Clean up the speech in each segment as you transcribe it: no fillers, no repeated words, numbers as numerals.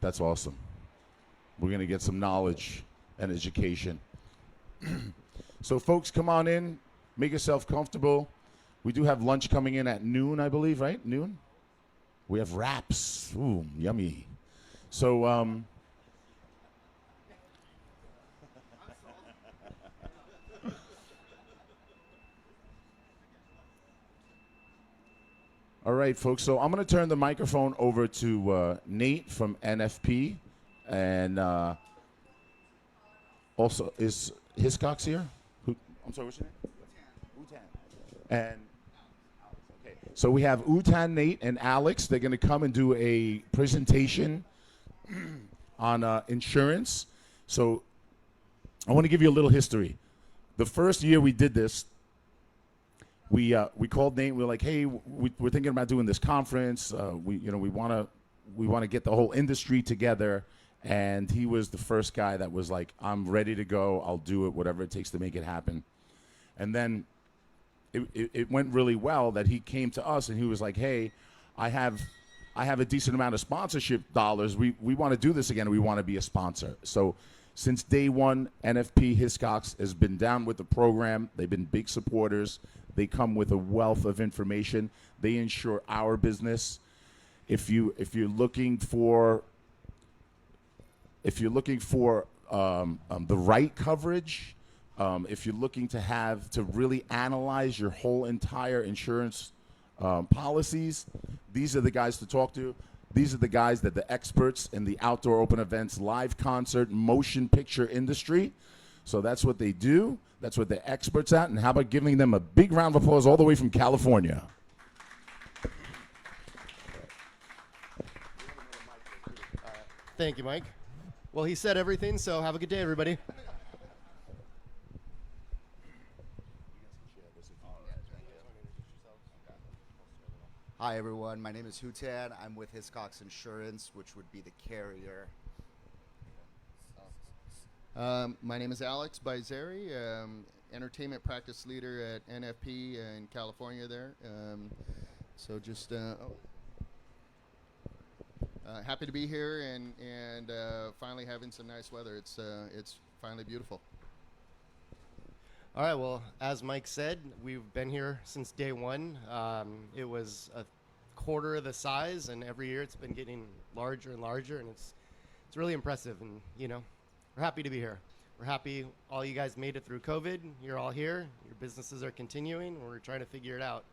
That's awesome. We're going to get some knowledge and education. So, folks, come on in. Make yourself comfortable. We do have lunch coming in at noon, I believe, right? Noon? We have wraps. Ooh, yummy. So, all right, folks. So I'm going to turn the microphone over to Nate from NFP. And also, is Hiscox here? I'm sorry, what's your name? Utan. And okay, so we have Utan, Nate, and Alex. They're going to come and do a presentation on insurance. So I want to give you a little history. The first year we did this, we called Nate. We were like, hey, we're thinking about doing this conference. We want to get the whole industry together. And he was the first guy that was like, I'm ready to go. I'll do it, whatever it takes to make it happen. And then it went really well that he came to us and he was like, hey, I have a decent amount of sponsorship dollars. We want to do this again. We want to be a sponsor. So since day one, NFP Hiscox has been down with the program. They've been big supporters. They come with a wealth of information. They insure our business. If you're looking for the right coverage, if you're looking to really analyze your whole entire insurance policies, these are the guys to talk to. These are the guys that the experts in the outdoor open events, live concert, motion picture industry. So that's what they do. That's what they're experts at. And how about giving them a big round of applause all the way from California? Thank you, Mike. Well, he said everything, so have a good day, everybody. Hi, everyone. My name is Hutan. I'm with Hiscox Insurance, which would be the carrier. My name is Alex Bizeri, entertainment practice leader at NFP in California there. Happy to be here and finally having some nice weather. It's finally beautiful. All right, well, as Mike said, we've been here since day one. It was a quarter of the size, and every year it's been getting larger and larger, and it's really impressive. And, we're happy to be here. We're happy all you guys made it through COVID. You're all here. Your businesses are continuing. We're trying to figure it out.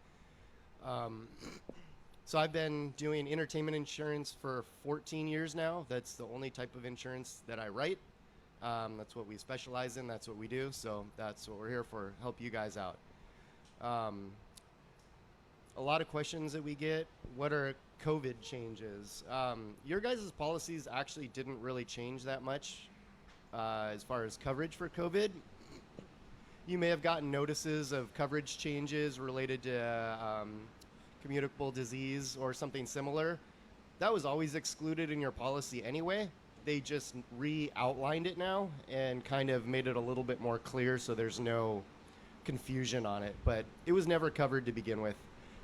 So I've been doing entertainment insurance for 14 years now. That's the only type of insurance that I write. That's what we specialize in. That's what we do. So that's what we're here for, help you guys out. A lot of questions that we get, what are COVID changes? Your guys' policies actually didn't really change that much as far as coverage for COVID. You may have gotten notices of coverage changes related to communicable disease or something similar. That was always excluded in your policy anyway. They just re-outlined it now and kind of made it a little bit more clear so there's no confusion on it, but it was never covered to begin with.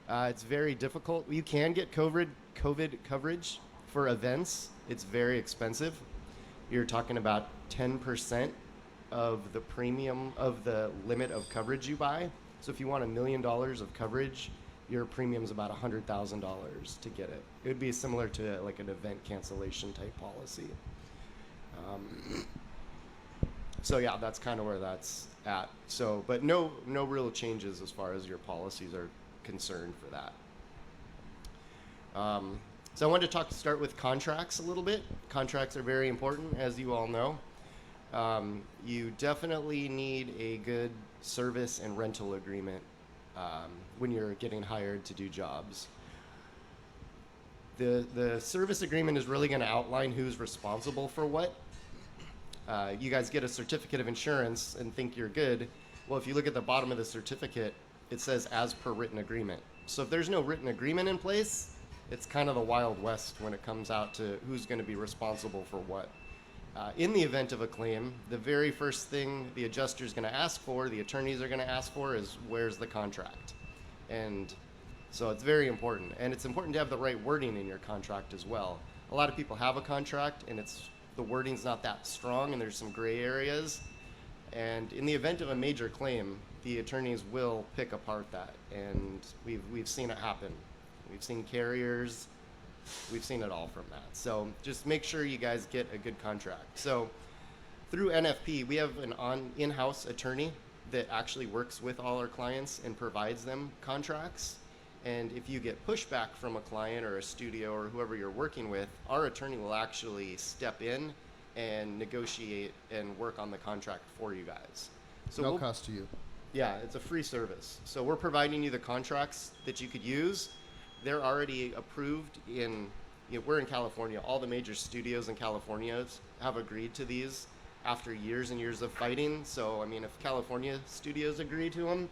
It's very difficult. You can get COVID coverage for events. It's very expensive. You're talking about 10% of the premium of the limit of coverage you buy. So if you want $1 million of coverage, your premium's about $100,000 to get it. It would be similar to like an event cancellation type policy. So yeah, that's kind of where that's at. So, but no real changes as far as your policies are concerned for that. So I wanted to start with contracts a little bit. Contracts are very important, as you all know. You definitely need a good service and rental agreement when you're getting hired to do jobs. The service agreement is really going to outline who's responsible for what. You guys get a certificate of insurance and think you're good. Well, if you look at the bottom of the certificate, it says as per written agreement. So if there's no written agreement in place, it's kind of the Wild West when it comes out to who's going to be responsible for what. In the event of a claim, the very first thing the adjuster is going to ask for, the attorneys are going to ask for, is where's the contract? And so it's very important. And it's important to have the right wording in your contract as well. a lot of people have a contract and the wording's not that strong and there's some gray areas. And in the event of a major claim, the attorneys will pick apart that, and we've seen it happen. We've seen carriers, we've seen it all from that. So just make sure you guys get a good contract. So through NFP, we have an in-house attorney that actually works with all our clients and provides them contracts. And if you get pushback from a client or a studio or whoever you're working with, our attorney will actually step in and negotiate and work on the contract for you guys. So No cost to you. yeah, it's a free service. So we're providing you the contracts that you could use. They're already approved we're in California. All the major studios in California have agreed to these after years and years of fighting. So, I mean, if California studios agree to them,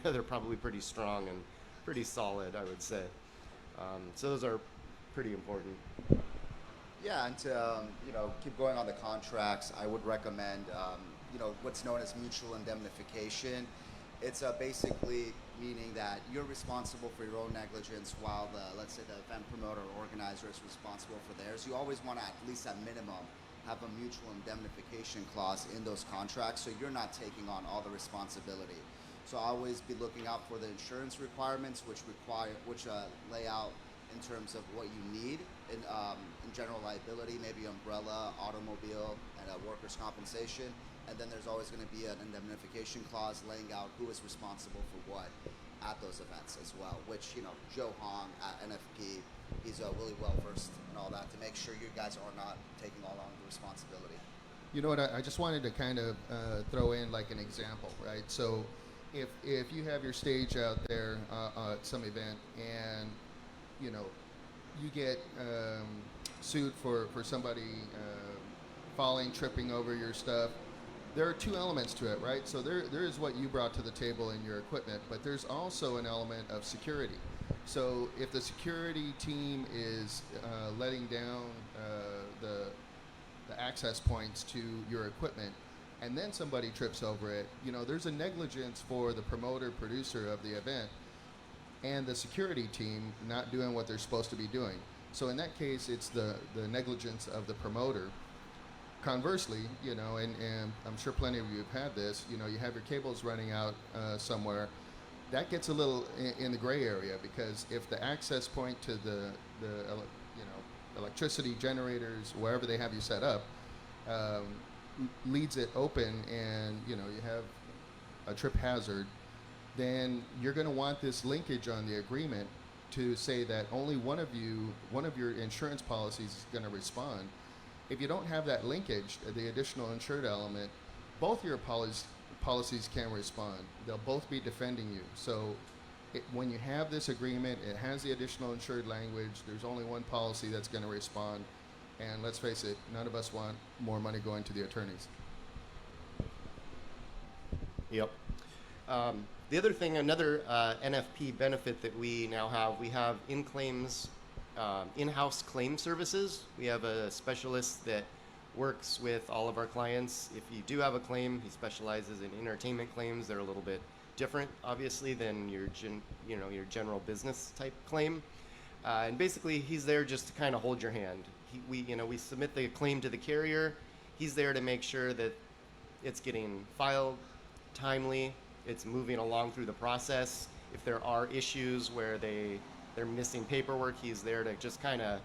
they're probably pretty strong and pretty solid, I would say. So those are pretty important. Yeah, and to keep going on the contracts, I would recommend what's known as mutual indemnification. It's basically meaning that you're responsible for your own negligence while let's say the event promoter or organizer is responsible for theirs. You always want to, at least at minimum, have a mutual indemnification clause in those contracts so you're not taking on all the responsibility. So always be looking out for the insurance requirements, which lay out in terms of what you need in general liability, maybe umbrella, automobile, and workers' compensation. And then there's always going to be an indemnification clause laying out who is responsible for what at those events as well, which, Joe Hong at NFP, he's really well versed in all that to make sure you guys are not taking all on the responsibility. You know what? I just wanted to kind of throw in like an example, right? So if you have your stage out there at some event and you get sued for somebody falling, tripping over your stuff, there are two elements to it, right? So there is what you brought to the table in your equipment, but there's also an element of security. So if the security team is letting down the access points to your equipment, and then somebody trips over it, there's a negligence for the promoter, producer of the event, and the security team not doing what they're supposed to be doing. So in that case, it's the negligence of the promoter. Conversely, and I'm sure plenty of you have had this, you have your cables running out somewhere. That gets a little in the gray area, because if the access point to the electricity generators, wherever they have you set up, leaves it open and you have a trip hazard, then you're going to want this linkage on the agreement to say that only one of your insurance policies is going to respond. If you don't have that linkage, the additional insured element, both your policies can respond. They'll both be defending you. So when you have this agreement, it has the additional insured language, there's only one policy that's going to respond. And let's face it, none of us want more money going to the attorneys. Yep. The other thing, another NFP benefit that we now have, we have in-house claim services. We have a specialist that works with all of our clients. If you do have a claim, he specializes in entertainment claims. They're a little bit different, obviously, than your general business type claim. And basically, he's there just to kind of hold your hand. We submit the claim to the carrier. He's there to make sure that it's getting filed timely. It's moving along through the process. If there are issues where they're missing paperwork, he's there to just kind of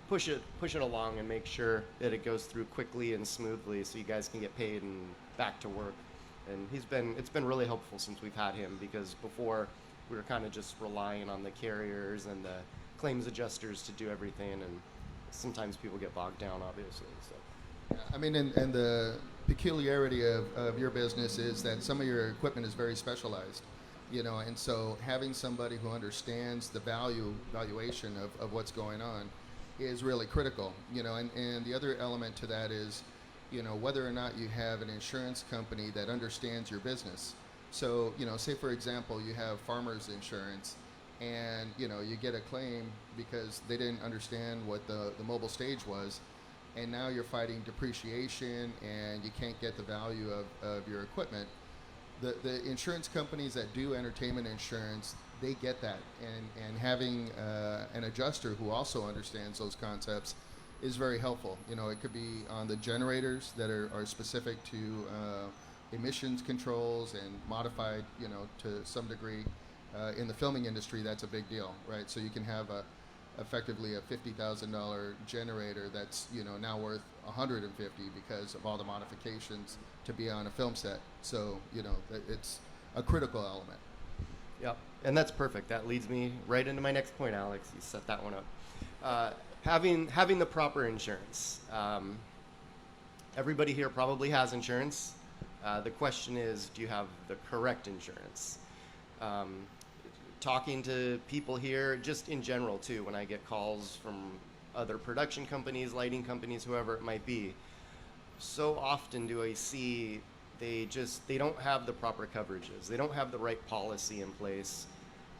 push it along and make sure that it goes through quickly and smoothly so you guys can get paid and back to work. And it's been really helpful since we've had him, because before we were kind of just relying on the carriers and the claims adjusters to do everything, and sometimes people get bogged down, obviously. So. I mean, and the peculiarity of your business is that some of your equipment is very specialized, and so having somebody who understands the valuation of what's going on is really critical, and the other element to that is, whether or not you have an insurance company that understands your business. So, say for example, you have farmers insurance, and, you get a claim because they didn't understand what the mobile stage was, and now you're fighting depreciation and you can't get the value of your equipment. The insurance companies that do entertainment insurance, they get that, and having an adjuster who also understands those concepts is very helpful. You know, it could be on the generators that are specific to emissions controls and modified, you know, to some degree. In the filming industry, that's a big deal, right? So you can have effectively a $50,000 generator that's, you know, now worth 150 because of all the modifications to be on a film set. So, you know, it's a critical element. Yep, and that's perfect. That leads me right into my next point, Alex. You set that one up. Having the proper insurance. Everybody here probably has insurance. The question is, do you have the correct insurance? Talking to people here, just in general too, when I get calls from other production companies, lighting companies, whoever it might be, so often do I see they don't have the proper coverages. They don't have the right policy in place.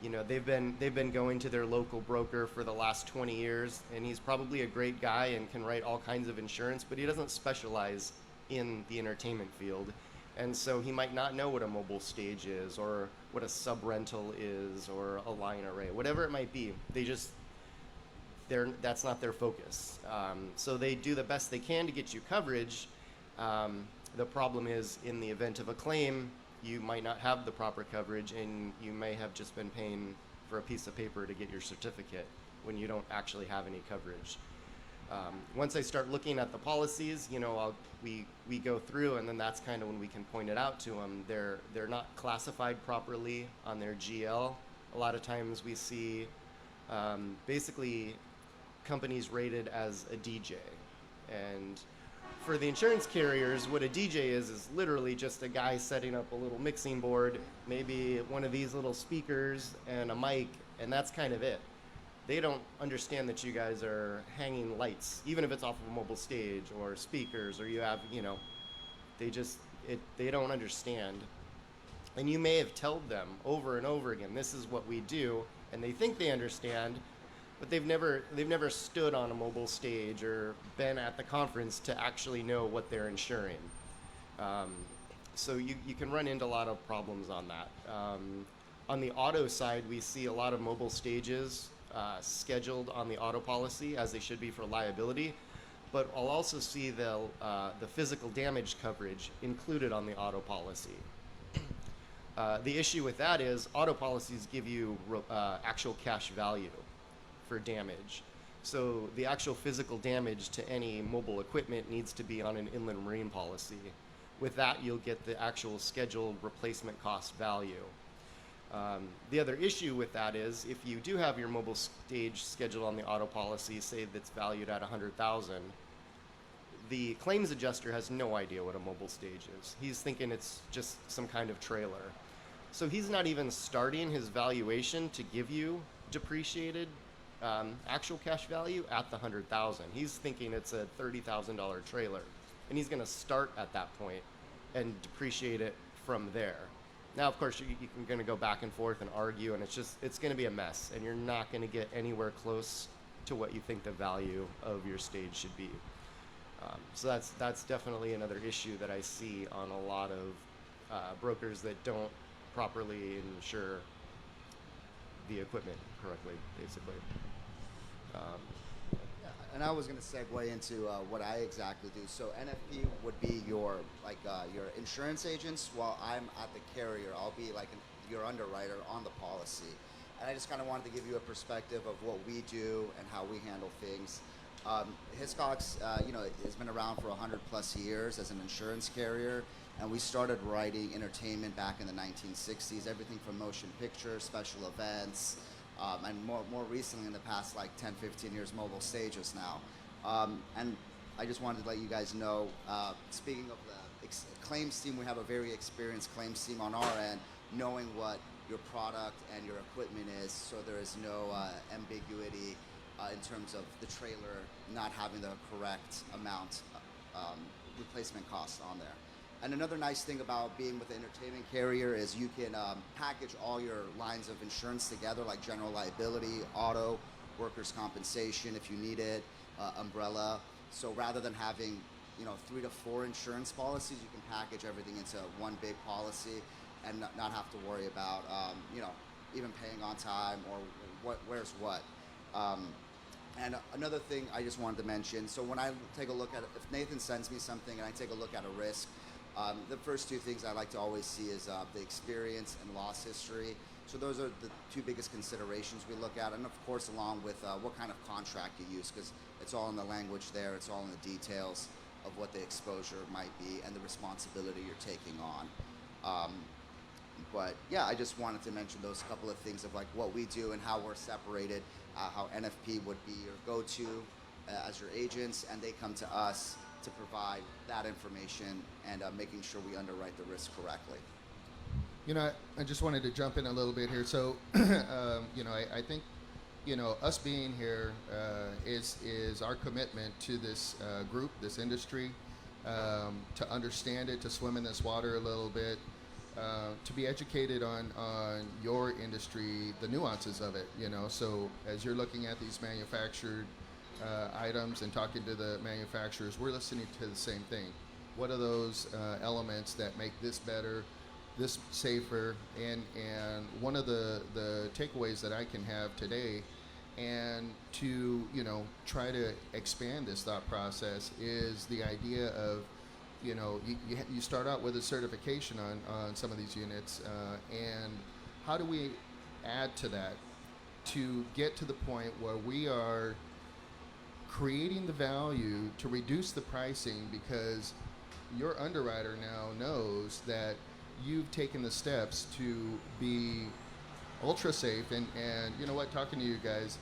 You know, they've been going to their local broker for the last 20 years, and he's probably a great guy and can write all kinds of insurance, but he doesn't specialize in the entertainment field. And so he might not know what a mobile stage is, or what a sub-rental is, or a line array, whatever it might be. That's not their focus. So they do the best they can to get you coverage. The problem is, in the event of a claim, you might not have the proper coverage, and you may have just been paying for a piece of paper to get your certificate when you don't actually have any coverage. Once I start looking at the policies, you know, we go through, and then that's kind of when we can point it out to them. They're not classified properly on their GL. A lot of times we see basically companies rated as a DJ, and for the insurance carriers, what a DJ is literally just a guy setting up a little mixing board, maybe one of these little speakers and a mic, and that's kind of it. They don't understand that you guys are hanging lights, even if it's off of a mobile stage or speakers, or you have, you know, they don't understand. And you may have told them over and over again, this is what we do, and they think they understand, but they've never stood on a mobile stage or been at the conference to actually know what they're insuring. So you can run into a lot of problems on that. On the auto side, we see a lot of mobile stages scheduled on the auto policy, as they should be for liability, but I'll also see the physical damage coverage included on the auto policy. The issue with that is auto policies give you actual cash value for damage. So the actual physical damage to any mobile equipment needs to be on an inland marine policy. With that, you'll get the actual scheduled replacement cost value. The other issue with that is, if you do have your mobile stage scheduled on the auto policy, say that's valued at $100,000, the claims adjuster has no idea what a mobile stage is. He's thinking it's just some kind of trailer. So he's not even starting his valuation to give you depreciated actual cash value at the $100,000. He's thinking it's a $30,000 trailer, and he's going to start at that point and depreciate it from there. Now, of course, you're going to go back and forth and argue, and it's going to be a mess, and you're not going to get anywhere close to what you think the value of your stage should be. So that's definitely another issue that I see on a lot of brokers that don't properly insure the equipment correctly, basically. And I was going to segue into what I exactly do. So NFP would be your insurance agents, while I'm at the carrier. I'll be like your underwriter on the policy. And I just kind of wanted to give you a perspective of what we do and how we handle things. Hiscox, has been around for 100+ years as an insurance carrier, and we started writing entertainment back in the 1960s, everything from motion pictures, special events, and more recently, in the past like 10, 15 years, mobile stages now. And I just wanted to let you guys know, speaking of the claims team, we have a very experienced claims team on our end, knowing what your product and your equipment is, so there is no ambiguity in terms of the trailer not having the correct amount replacement cost on there. And another nice thing about being with an entertainment carrier is you can package all your lines of insurance together, like general liability, auto, workers' compensation if you need it, umbrella. So rather than having 3 to 4 insurance policies, you can package everything into one big policy and not have to worry about even paying on time or where's what. And another thing I just wanted to mention, so when I take a look at it, if Nathan sends me something and I take a look at a risk, the first two things I like to always see is the experience and loss history. So those are the two biggest considerations we look at, and of course along with what kind of contract you use, because it's all in the language there, it's all in the details of what the exposure might be and the responsibility you're taking on. But yeah, I just wanted to mention those couple of things of like what we do and how we're separated, how NFP would be your go-to as your agents, and they come to us to provide that information and making sure we underwrite the risk correctly. You know, I just wanted to jump in a little bit here. So, you know, I think, you know, us being here is our commitment to this group, this industry, to understand it, to swim in this water a little bit, to be educated on your industry, the nuances of it, you know. So as you're looking at these manufactured items and talking to the manufacturers, we're listening to the same thing. What are those elements that make this better, this safer? And one of the takeaways that I can have today, and to, you know, try to expand this thought process, is the idea of, you know, you start out with a certification on some of these units, and how do we add to that to get to the point where we are creating the value to reduce the pricing, because your underwriter now knows that you've taken the steps to be ultra safe. And you know what, talking to you guys,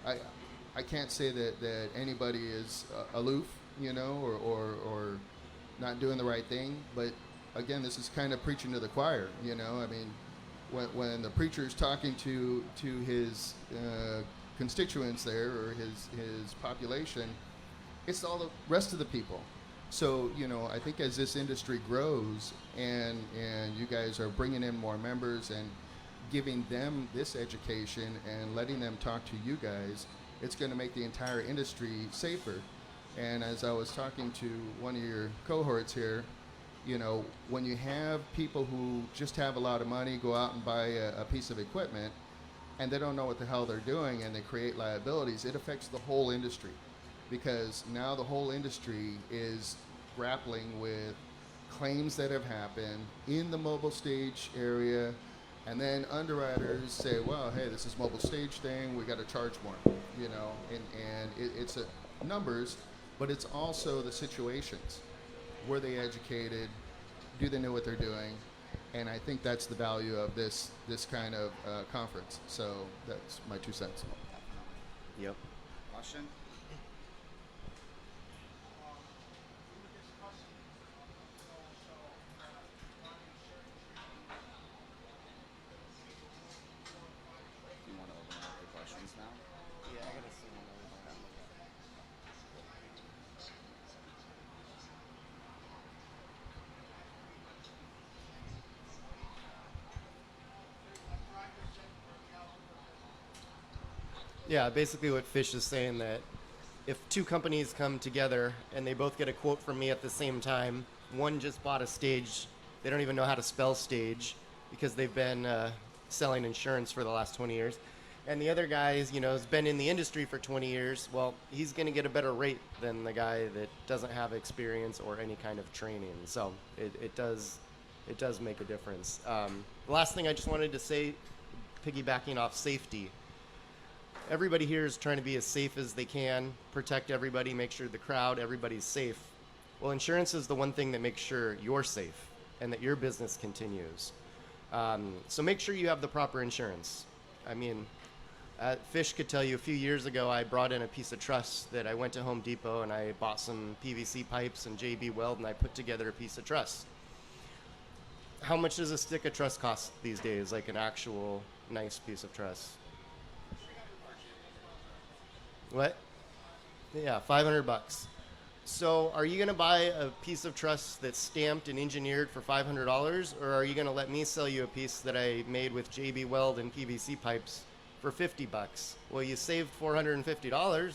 I can't say that anybody is aloof, you know, or not doing the right thing, but again, this is kind of preaching to the choir, you know. I mean, when the preacher's talking to his constituents there, or his population, it's all the rest of the people. So, you know, I think as this industry grows and you guys are bringing in more members and giving them this education and letting them talk to you guys, it's going to make the entire industry safer. And as I was talking to one of your cohorts here, you know, when you have people who just have a lot of money go out and buy a piece of equipment and they don't know what the hell they're doing and they create liabilities, it affects the whole industry, because now the whole industry is grappling with claims that have happened in the mobile stage area, and then underwriters say, well, hey, this is mobile stage thing, we got to charge more, you know, and it's numbers, but it's also the situations. Were they educated? Do they know what they're doing? And I think that's the value of this kind of conference. So that's my 2 cents. Yep. Question? Do you want to open up the questions now? Yeah, I gotta see one of those. Yeah, basically what Fish is saying, that if two companies come together and they both get a quote from me at the same time, one just bought a stage, they don't even know how to spell stage because they've been selling insurance for the last 20 years. And the other guy is, you know, has been in the industry for 20 years. Well, he's going to get a better rate than the guy that doesn't have experience or any kind of training. So it does make a difference. The last thing I just wanted to say, piggybacking off safety. Everybody here is trying to be as safe as they can, protect everybody, make sure the crowd, everybody's safe. Well, insurance is the one thing that makes sure you're safe and that your business continues. So make sure you have the proper insurance. I mean, Fish could tell you a few years ago, I brought in a piece of truss that I went to Home Depot and I bought some PVC pipes and JB Weld and I put together a piece of truss. How much does a stick of truss cost these days, like an actual nice piece of truss? What? Yeah, $500. So are you going to buy a piece of truss that's stamped and engineered for $500, or are you going to let me sell you a piece that I made with JB Weld and PVC pipes for $50? Well, you saved $450.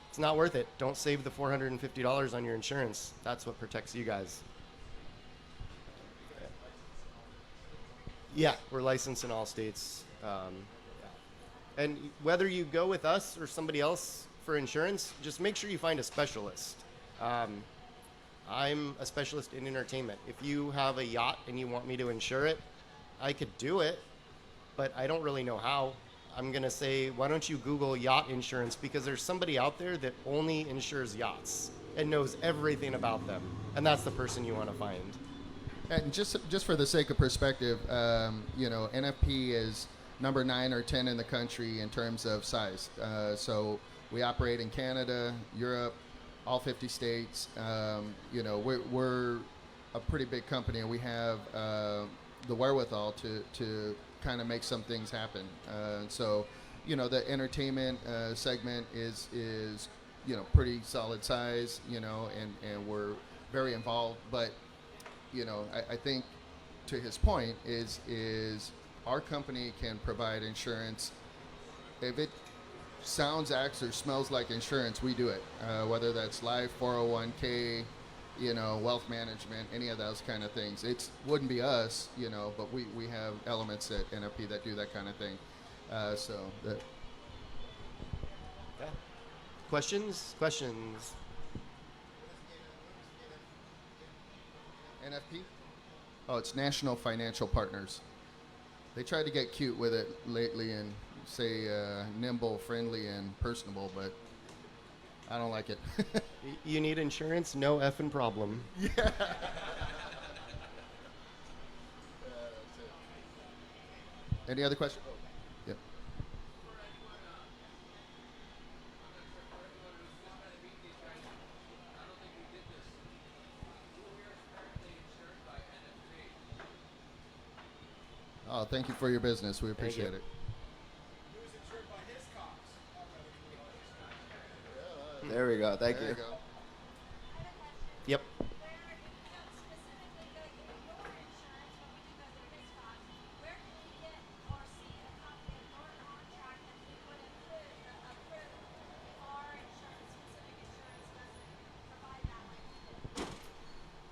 It's not worth it. Don't save the $450 on your insurance. That's what protects you guys. Yeah, we're licensed in all states. And whether you go with us or somebody else for insurance, just make sure you find a specialist. I'm a specialist in entertainment. If you have a yacht and you want me to insure it, I could do it, but I don't really know how. I'm going to say, why don't you Google yacht insurance, because there's somebody out there that only insures yachts and knows everything about them. And that's the person you want to find. And just for the sake of perspective, NFP is number 9 or 10 in the country in terms of size. So we operate in Canada, Europe, all 50 states. We're a pretty big company, and we have the wherewithal to kind of make some things happen. The entertainment segment is pretty solid size, and we're very involved. But I think to his point is our company can provide insurance. If it sounds, acts, or smells like insurance, we do it. Whether that's life, 401k, wealth management, any of those kind of things. It wouldn't be us, but we have elements at NFP that do that kind of thing. Yeah. Questions? NFP? Oh, it's National Financial Partners. They tried to get cute with it lately and say nimble, friendly, and personable, but I don't like it. You need insurance? No effing problem. Yeah. Any other questions? Oh, yep. Oh, thank you for your business. We appreciate you. it. There we go. Thank There you. you go. Yep.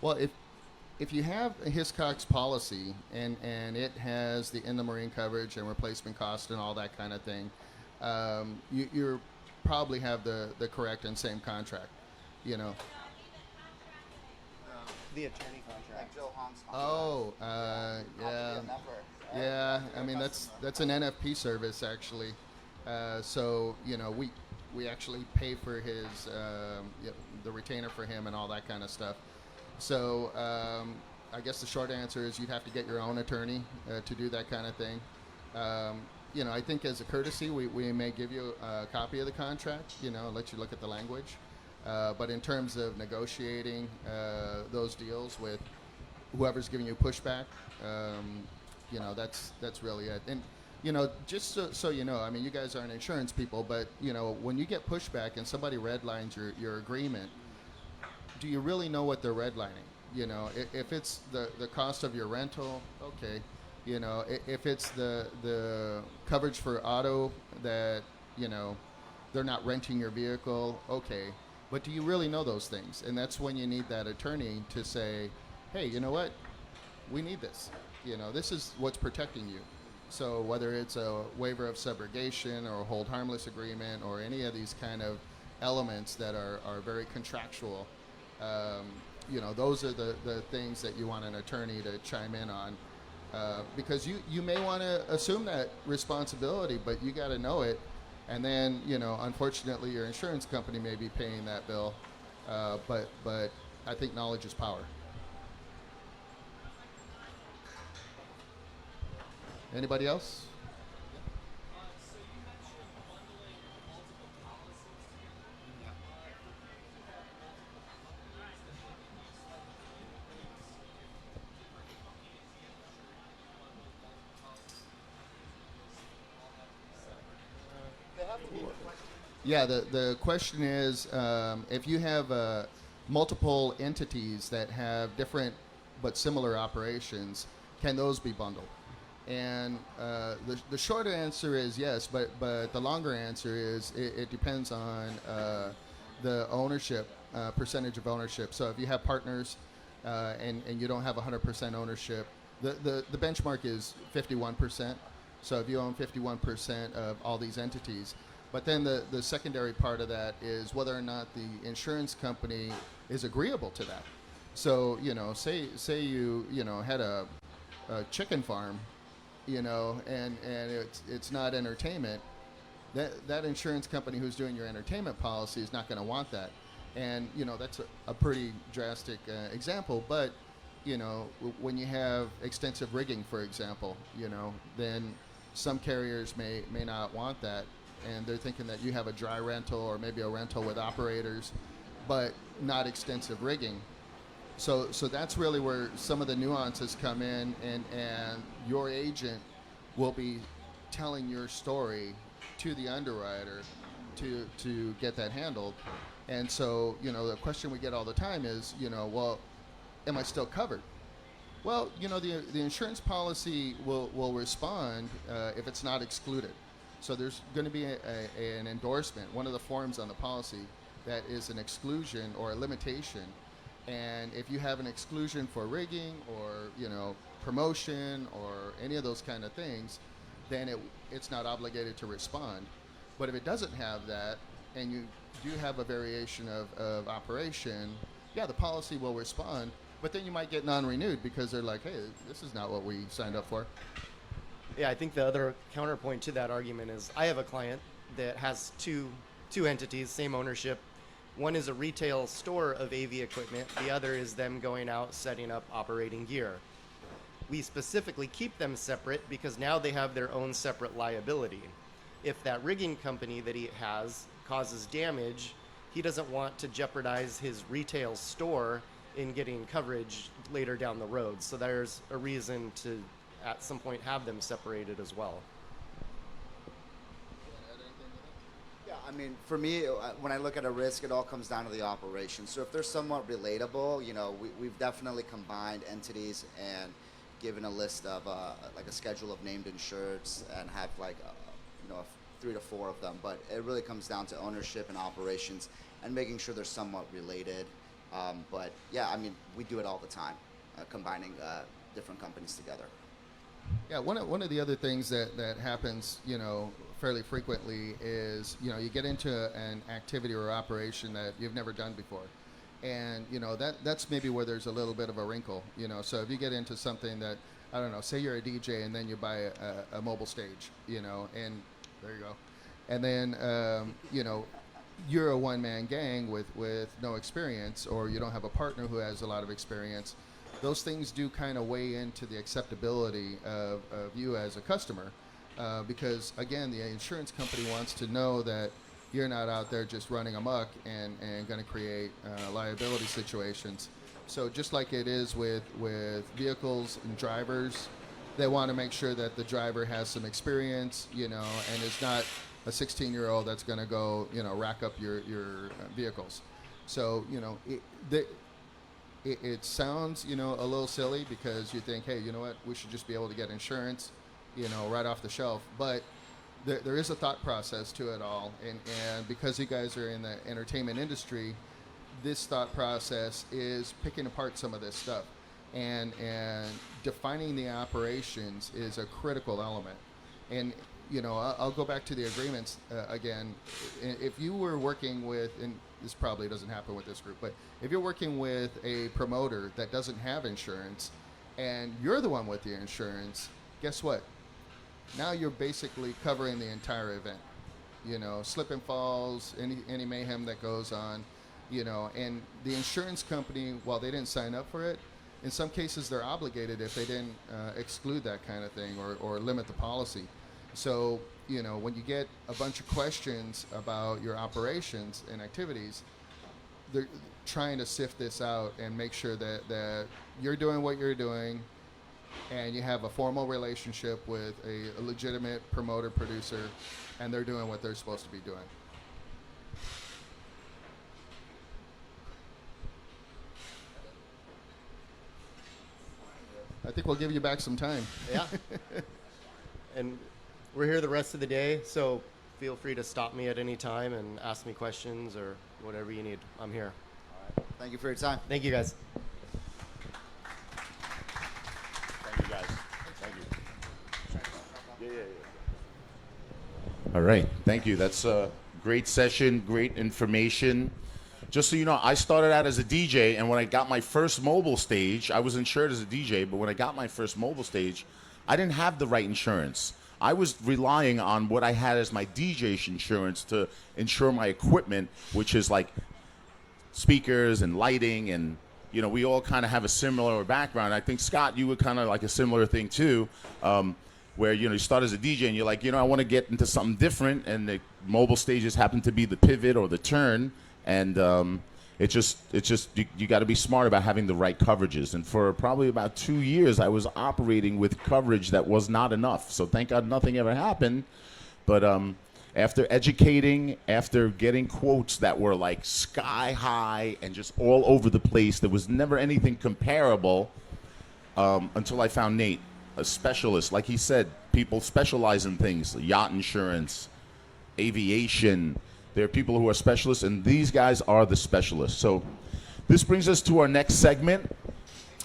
Well, if you have a Hiscox policy and it has the in the marine coverage and replacement cost and all that kind of thing, you're probably have the correct and same contract, The attorney contract. Like Joe Hong's contract. Oh, Have to be yeah. a member. Yeah, I mean that's an NFP service actually. We actually pay for his the retainer for him and all that kind of stuff. So I guess the short answer is you'd have to get your own attorney to do that kind of thing. I think as a courtesy, we may give you a copy of the contract, let you look at the language. But in terms of negotiating those deals with whoever's giving you pushback, that's really it. And just so you know, I mean, you guys aren't insurance people, but when you get pushback and somebody redlines your agreement, do you really know what they're redlining? If it's the cost of your rental, okay. If it's the coverage for auto that they're not renting your vehicle, okay. But do you really know those things? And that's when you need that attorney to say, hey, you know what? We need this. This is what's protecting you. So whether it's a waiver of subrogation or a hold harmless agreement or any of these kind of elements that are very contractual, those are the things that you want an attorney to chime in on. Because you may want to assume that responsibility, but you got to know it. And then, unfortunately, your insurance company may be paying that bill. But I think knowledge is power. Anybody else? Yeah, the question is, if you have multiple entities that have different but similar operations, can those be bundled? And the short answer is yes, but the longer answer is it depends on the ownership, percentage of ownership. So if you have partners and you don't have 100% ownership, the benchmark is 51%. So if you own 51% of all these entities, but then the secondary part of that is whether or not the insurance company is agreeable to that. So, say you had a chicken farm, and it's not entertainment. That insurance company who's doing your entertainment policy is not going to want that. And, that's a pretty drastic example. But, when you have extensive rigging, for example, then some carriers may not want that. And they're thinking that you have a dry rental or maybe a rental with operators, but not extensive rigging. So that's really where some of the nuances come in, and your agent will be telling your story to the underwriter to get that handled. And so, the question we get all the time is, well, am I still covered? Well, the insurance policy will respond if it's not excluded. So there's going to be an endorsement, one of the forms on the policy that is an exclusion or a limitation. And if you have an exclusion for rigging or, promotion or any of those kind of things, then it's not obligated to respond. But if it doesn't have that, and you do have a variation of operation, yeah, the policy will respond, but then you might get non-renewed because they're like, hey, this is not what we signed up for. Yeah, I think the other counterpoint to that argument is I have a client that has two entities, same ownership. One is a retail store of AV equipment. The other is them going out, setting up operating gear. We specifically keep them separate because now they have their own separate liability. If that rigging company that he has causes damage, he doesn't want to jeopardize his retail store in getting coverage later down the road. So there's a reason to, at some point, have them separated as well. Yeah, I mean, for me, when I look at a risk, it all comes down to the operation. So if they're somewhat relatable, we've definitely combined entities and given a list of like a schedule of named insureds and have like 3 to 4 of them. But it really comes down to ownership and operations and making sure they're somewhat related. But yeah, I mean, we do it all the time, combining different companies together. Yeah, one of the other things that happens, fairly frequently is, you get into an activity or operation that you've never done before. And, that's maybe where there's a little bit of a wrinkle, So if you get into something that, I don't know, say you're a DJ and then you buy a mobile stage, and there you go. And then, you're a one-man gang with no experience, or you don't have a partner who has a lot of experience. Those things do kind of weigh into the acceptability of you as a customer, because, again, the insurance company wants to know that you're not out there just running amok and going to create liability situations. So just like it is with vehicles and drivers, they want to make sure that the driver has some experience, and is not a 16-year-old that's going to go, rack up your vehicles. So, it sounds, a little silly because you think, hey, you know what, we should just be able to get insurance, right off the shelf. But there is a thought process to it all. And because you guys are in the entertainment industry, this thought process is picking apart some of this stuff. And defining the operations is a critical element. And, I'll go back to the agreements again. If you were working with, and this probably doesn't happen with this group, but if you're working with a promoter that doesn't have insurance and you're the one with the insurance, guess what? Now you're basically covering the entire event. Slip and falls, any mayhem that goes on, and the insurance company, while they didn't sign up for it, in some cases they're obligated if they didn't exclude that kind of thing or limit the policy. So, when you get a bunch of questions about your operations and activities, they're trying to sift this out and make sure that you're doing what you're doing and you have a formal relationship with a legitimate promoter, producer, and they're doing what they're supposed to be doing. I think we'll give you back some time. Yeah. And we're here the rest of the day, so feel free to stop me at any time and ask me questions or whatever you need. I'm here. All right. Thank you for your time. Thank you, guys. Thank you, guys. Thank you. All right, thank you. That's a great session, great information. Just so you know, I started out as a DJ, and when I got my first mobile stage, I was insured as a DJ, but when I got my first mobile stage, I didn't have the right insurance. I was relying on what I had as my DJ insurance to insure my equipment, which is like speakers and lighting, and we all kind of have a similar background. I think, Scott, you were kind of like a similar thing too, where you start as a DJ and you're like, I want to get into something different, and the mobile stages happen to be the pivot or the turn, and it's just you got to be smart about having the right coverages. And for probably about 2 years, I was operating with coverage that was not enough. So thank God nothing ever happened, but after educating, after getting quotes that were like sky high and just all over the place, there was never anything comparable until I found Nate, a specialist. Like he said, people specialize in things, yacht insurance, aviation. There are people who are specialists, and these guys are the specialists. So this brings us to our next segment,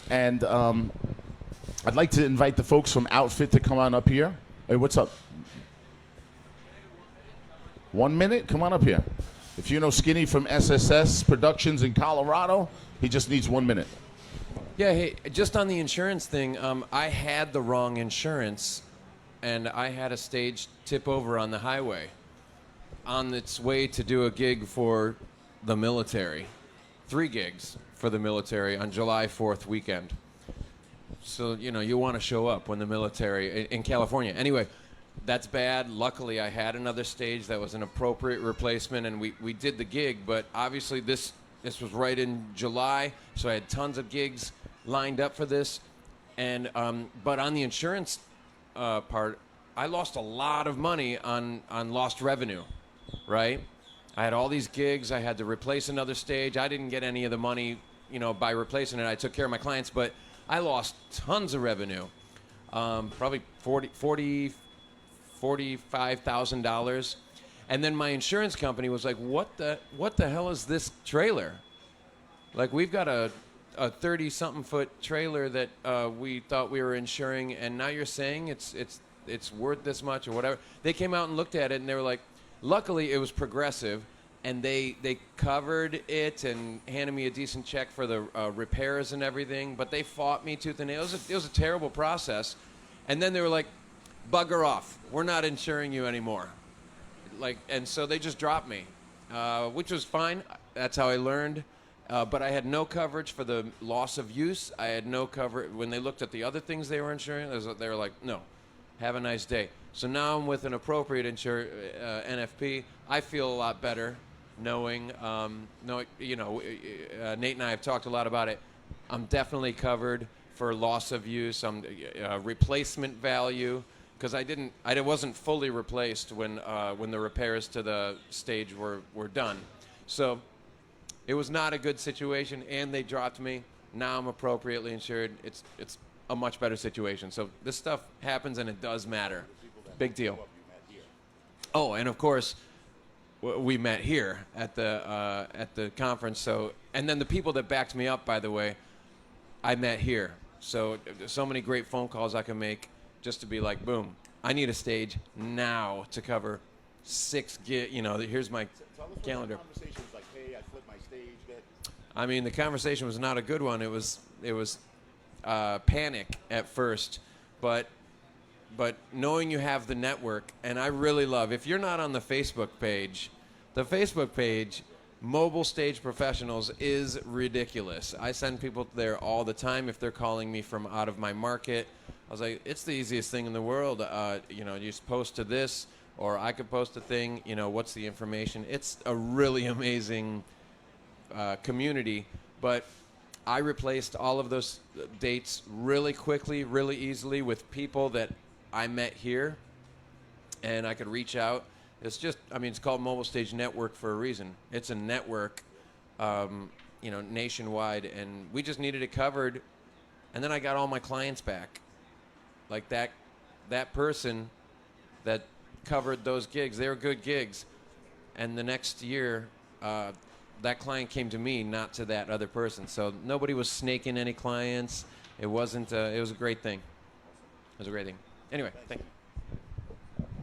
and I'd like to invite the folks from Outfit to come on up here. Hey, what's up? 1 minute? Come on up here. If you know Skinny from SSS Productions in Colorado, he just needs 1 minute. Yeah, hey, just on the insurance thing, I had the wrong insurance, and I had a stage tip over on the highway on its way to do a gig for the military. 3 gigs for the military on July 4th weekend. So, you want to show up when the military, in California. Anyway, that's bad. Luckily, I had another stage that was an appropriate replacement, and we did the gig, but obviously this was right in July, so I had tons of gigs lined up for this. And but on the insurance part, I lost a lot of money on lost revenue, right? I had all these gigs. I had to replace another stage. I didn't get any of the money, by replacing it. I took care of my clients, but I lost tons of revenue, probably $45,000. And then my insurance company was like, what the hell is this trailer? Like, we've got a 30-something foot trailer that we thought we were insuring, and now you're saying it's worth this much or whatever. They came out and looked at it, and they were like, luckily it was Progressive, and they covered it and handed me a decent check for the repairs and everything, but they fought me tooth and nail. It was a terrible process. And then they were like, bugger off, we're not insuring you anymore. And so they just dropped me, which was fine. That's how I learned. But I had no coverage for the loss of use. I had no coverage when they looked at the other things they were insuring. They were like, no, have a nice day. So now I'm with an appropriate NFP. I feel a lot better knowing, Nate and I have talked a lot about it. I'm definitely covered for loss of use. Replacement value. Because I wasn't fully replaced when the repairs to the stage were done. So it was not a good situation, and they dropped me. Now I'm appropriately insured. It's a much better situation. So this stuff happens, and it does matter. Big deal. Oh, and of course, we met here at the conference. So, and then the people that backed me up, by the way, I met here. So many great phone calls I can make. Just to be like, boom, I need a stage now to cover 6 gig. Here's my calendar. The conversation was like, hey, I flipped my stage. I mean, the conversation was not a good one. It was panic at first, but knowing you have the network, and I really love, if you're not on the Facebook page, Mobile Stage Professionals is ridiculous. I send people there all the time if they're calling me from out of my market. I was like, it's the easiest thing in the world. You just post to this, or I could post a thing. What's the information? It's a really amazing community. But I replaced all of those dates really quickly, really easily with people that I met here, and I could reach out. It's just, it's called Mobile Stage Network for a reason. It's a network, nationwide, and we just needed it covered. And then I got all my clients back. Like that person that covered those gigs, they were good gigs. And the next year, that client came to me, not to that other person. So nobody was snaking any clients. It wasn't. It was a great thing. It was a great thing. Anyway, thank you.